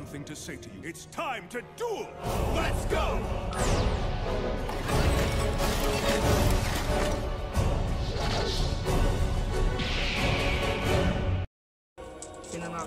something to say to you. It's time to duel! Let's go! Sino na?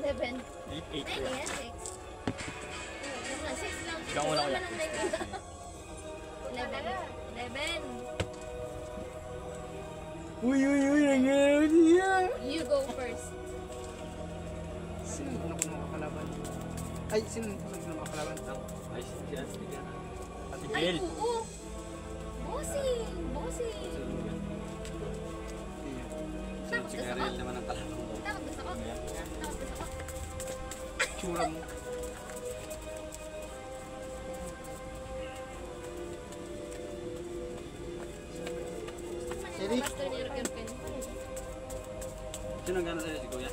11. 8. 9 yan, 6. 6 lang. Ikaw una ko yan. 11. Uy, nangyari niya! You go first. Sino na ko makakalaban? Ay, sino na makakalaban? Ay, si Ashley ka na. Ate Ay, Jill. oo. Bossing. Takot Si ka sa Ariel naman ang kalaban ko. Takot ka sa ko. Tsura mo. Siri? Master ni Rogan. Sino ang gano'n sa'yo si Kuya?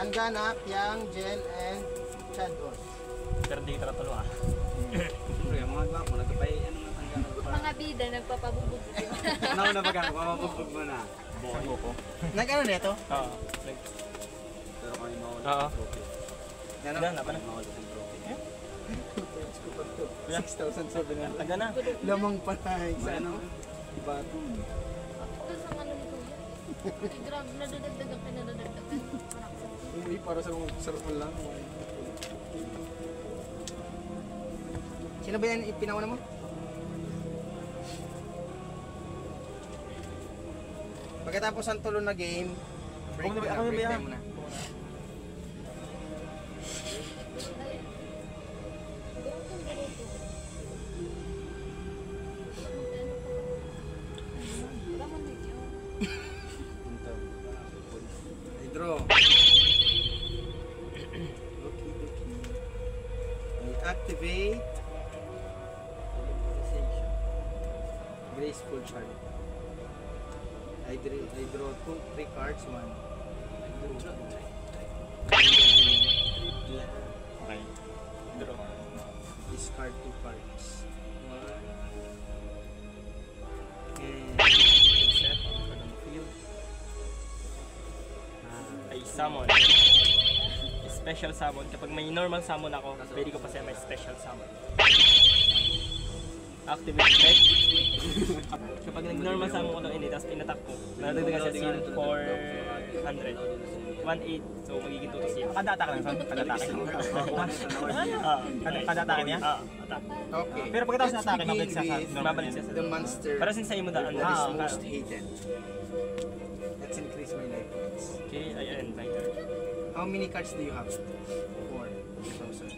Ang ganap, Yang, Jen, and Chados. Pero di kita tulo ah. Siyempre, mga gwapo, nagkapay, ano nga ang gano'n pa? Mga bida, nagpapabubog. Nauna ba ka? Mamabugbog mo na. Sa buko. Nag-ano nito? Oo. Pero kami mawala Oo. ng trophy. Gana na pa na. Mawala ng trophy. 6,700. Taga na. Lamang patay. Sa ano? Iba ito. Ito sa ano ni Kuya. Ay, grabe, nadadagdagan ka. Uy, para sa mga sarap mo lang. Sino ba yan ipinauna mo? Pagkatapos ang tulo na game, break Ako na time ba yan? muna. I draw. I activate Graceful Charm. I draw 3 cards, 1. Okay. Draw. Discard 2 cards. 1. And Set. Field. Ay, summon. Special summon. Kapag may normal summon ako, pwede ko pa siya may special summon. Activate effect. Kapag nag-normal summon ko ito ini, tapos pinatak ko, nadagdagan sa seal for 100. 1-8, so magiging 2 to seal. Kada-atake lang, son? Kada-atake. Kada-atake niya? Attack. okay. Pero pagkatapos Let's na-atake, begin mabalik siya sa with Babalik siya sa the monster Para sin sa'yo mo daan. that is most hated. Let's increase my life points. Okay, ayan, my turn. How many cards do you have? 4. 2,000.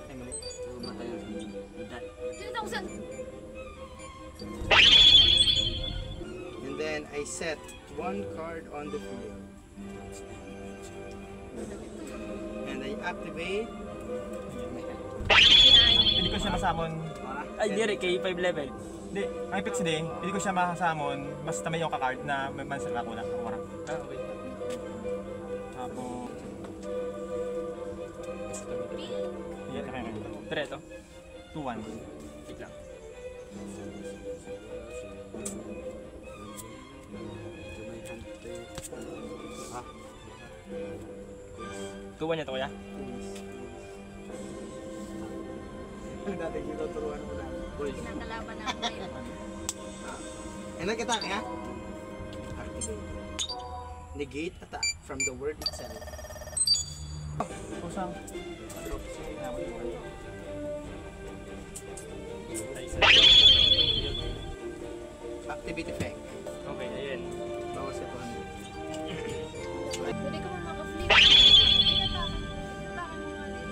Ay, mali. Pumatay ang dad. 2,000. And then I set 1 card on the field. And I activate. Hindi ko siya masamon. Ay, dire, kay 5 level. Hindi, ang fix din, hindi ko siya masamon. Basta may yung ka-card na may mansel ako na. Okay. Tapos... Yeah, okay. Dire, ito. 2-1. Wait lang. Ah, 2-1 niya to, kuya. Dati tinuturuan mo lang. Kinakalaban na ako ngayon. And nag-attack ha? Activate. Negate attack from the word itself. Kusang. Activate effect. Okay, ayan. Bawas ito. Pwede ka mo maka-flip. Atake mo nga din.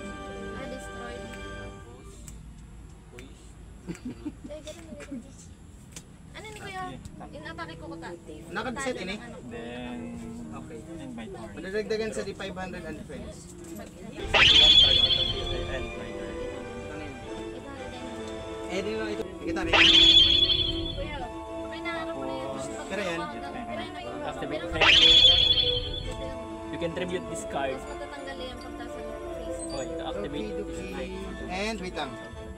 Destroy. Ay, ganun. Ano ni Kuya? In-atake ko ko ta. Naka-set ini? Then... Okay. And my turn. Madadagdagan sa di 500 and defense. One card on the field, ayan, my turn. Ano yun? Ito Eh, di na ito. Kita rin. Kuya, okay na harap mo na yan. Pero yan. Pero yan na yun. Activate Pero effect. mas- You can tribute this card. Mas matatanggal yan pagtas sa face. Okay, to activate Okay, this okay. effect. And wait lang.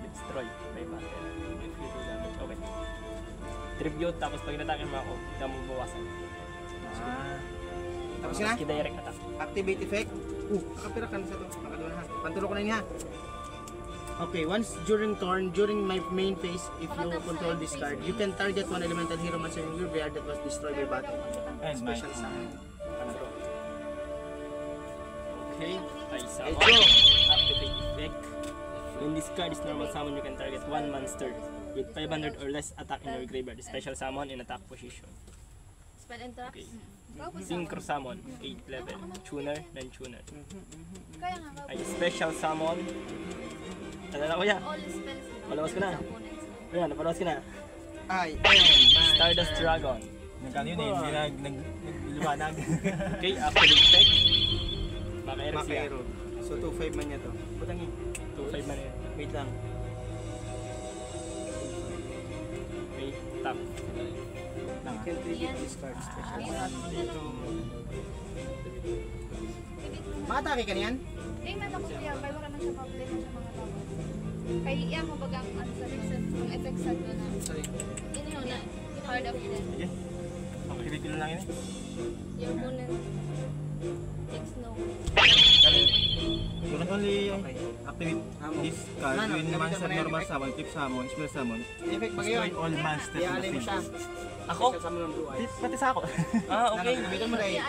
Destroy by battle. If you do damage. Okay. Tribute, tapos pag natake mo ako, hindi mo bawasan. Ah. Tapos na? Direct attack. Activate effect. Nakapira ka na sa to. Nakadula na. Pantulo ko na niya. Okay, once during turn, during my main phase, if you control this card, you can target one elemental hero monster in your graveyard that was destroyed by battle. And my Special summon. Okay, I summon. Let's go! Activate effect. When this card is normal summon, you can target one monster with 500 or less attack in your graveyard. Special summon in attack position. Spell and traps. Okay. Synchro summon, 8 level. Tuner, non-tuner. Kaya nga ba? Ay special summon. Ano na kuya? All spells. Palawas ko na. Ayan, napalawas ko na. I Stardust Dragon. Nagkano yun eh, hindi nagliwanag. Okay, activate effect. Maka-aero siya. Makairo. So 2-5 man niya to. Putang 2-5 man yun. Wait lang. Okay, tap. You can tribute this card special. Maatake ka niyan? Eh, matapos ko yan. Kaya wala man siya pa-play mo sa mga tao. Kaya iyan mo bagang ano sa reset, yung effect sa na. Sorry. Ini ho na. Card of Eden. Sige. Activate ko lang yun eh. Your opponent takes no. You can only activate this card Ano, when gamitin monster mo na yung normal effect. summon, flip summon, spell summon. Effect ba Destroy yun? all monsters in Iaalay the mo siya. field. Ako? Kasama ng blue eyes. Pati sa ako. Ah, okay. Gamitin mo na eh.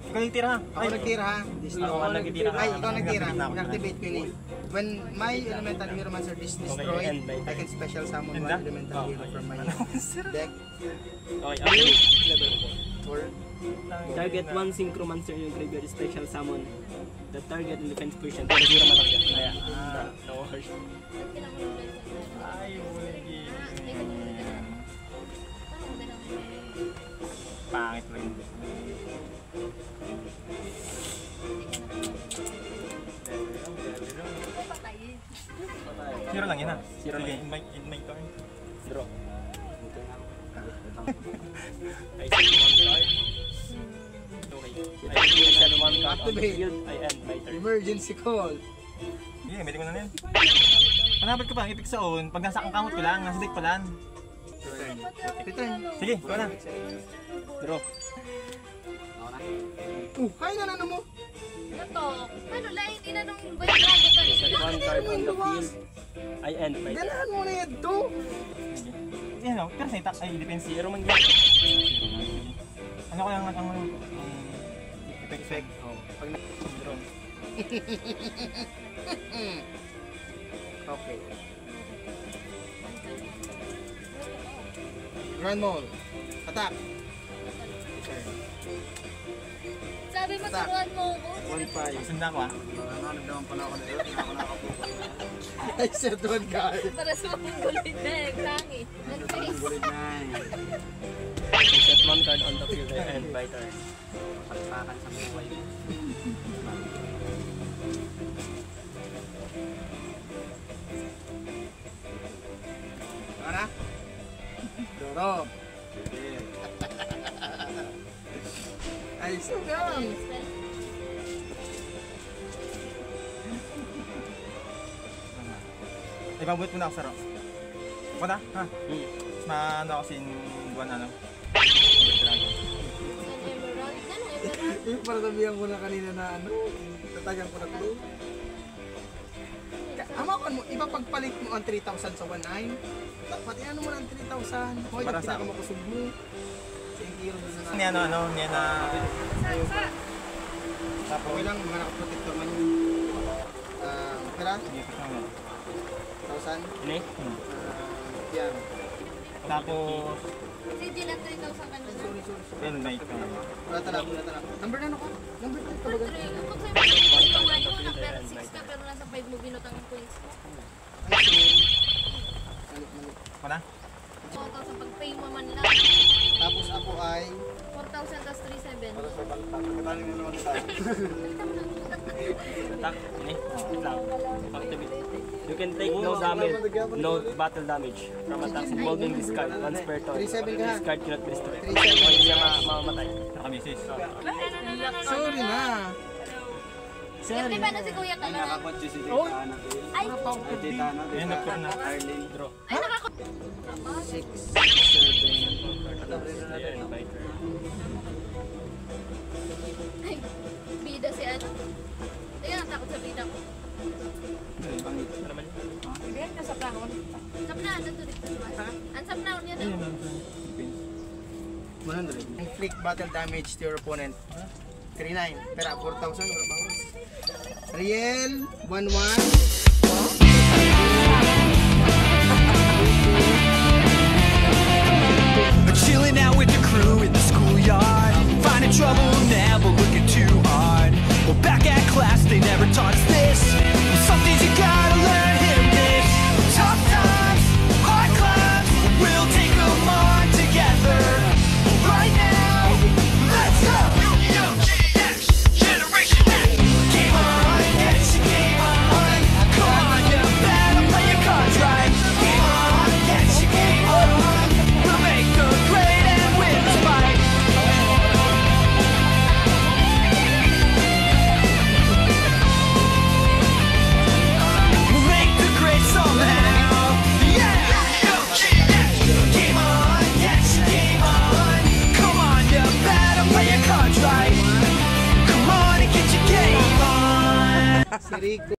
Ikaw yung tira ha. Ako nagtira ha. Ako ang nagtira. Ay, ikaw nagtira. Nag-activate na ako. Mag-activate ko yun eh. When my elemental hero monster is destroyed, end by I can special summon one Ganda? elemental hero from my deck. Okay, activate. Level 4. 4. Target one synchro monster in your graveyard. Special summon. The target in defense position. Pero zero man lang siya. Kaya, no worries. Kailangan mo yung red Ay, wala Pangit lang yun. Zero lang yun ha. Zero Sige, lang. in my turn. Draw. I send one card. Okay. I send one card on the Activate. field. I end my turn. Emergency call. Sige, medyo ko na yan. Panabot ko pa, ipik sa on. Pag nasa account ko lang, nasa deck pa lang. Return. Sige, ikaw na. Draw. Hay na ano mo? Ano to? Ano lang, hindi na nung ba yung drago ka? Set one card on the field. I end my turn. Ganahan mo na yan to. Sige. Yan o, pero sa itak, ay, depends. Zero man yan. Ano ko yung effect? Oh. Pag na- Draw. Okay. Grand Mall. Attack. Sabi mo, Attack. turuan mo ako. 1-5. Masunda ko ha. Nagdaman pala ako nito. I said one card. Para sa mga gulit na eh, tangi. I set one card on the field. I end my turn. Pakpakan sa buhay. Ano? Doro. Ay, sugang. Ibabot mo na ako sa rock. Ako na, ha? Hmm. Mas maano ako sin buwan ano. Emerald. Ano, emerald? Yung para sabihan ko na kanina na ano, tatagan ko na clue. Amakan mo, iba pagpalit mo ang 3,000 sa 1.9. Pati ano mo ng 3,000. Hoy, Para yung sa- pinakamakasog mo. Sa hero doon na Ni ano, ni na... Tapos, okay lang, mga nakaprotector man yun. Pera, Sige, ikaw na. 1,000. Ini? Yan. Tapos, Si Jill at 3,000 ka na. Sorry. then may ka. Wala talaga. Number na ano ka? Number 3 ka ba? Number 3. Kung sa'yo mo, point ka nga yun. Pero 6 ka, pero nasa 5 mo binutang ang points mo. Ay, sorry. Malit. Ako na? 4,000 pag-pay mo man lang. Tapos ako ay... 4,000 tas 3,700. Pagkataling mo naman tayo. Attack. Ini? Wait lang. Activate. You can take no damage, no battle damage from attacks involving this card once per turn. 3-7 ka. This card cannot be destroyed. 3-7. O hindi siya mamamatay. Nakamisis. Sorry na. Di ba na si Kuya talaga? Nakakot si Oh. Tita Ana. Ay! Ay, Tita Ana, Ayun, Tita nagkaroon na. Arlene. Draw. Ay, nakakot 6, 7. Ayan, fighter. Ay, bida si ano. Kaya natakot sa bida ko. Ano naman yun? Ibihan ka sa plahon. Sa plahon, nandun dito. Ang sa plahon niya daw. 100. Inflict battle damage to your opponent. 39. Pera, 4,000. Wala bawas. Riel, 1-1. Chilling out with the crew in the schoolyard, finding trouble, never looking too hard. Well, back at class, they never taught us this. Some things you gotta learn, hit or miss. Tough times, hard climbs, we'll take them on together. Right now, let's go! Yu-Gi-Oh! GX, Generation X. Game on, get your game on. Come on, you better play your cards right. Game on, get your game on. We'll make the grade and win this fight. We'll make the grade somehow. Yeah! Game on, get your game on. Come on, you better play your cards right. Come on and get your game on. Si Rico.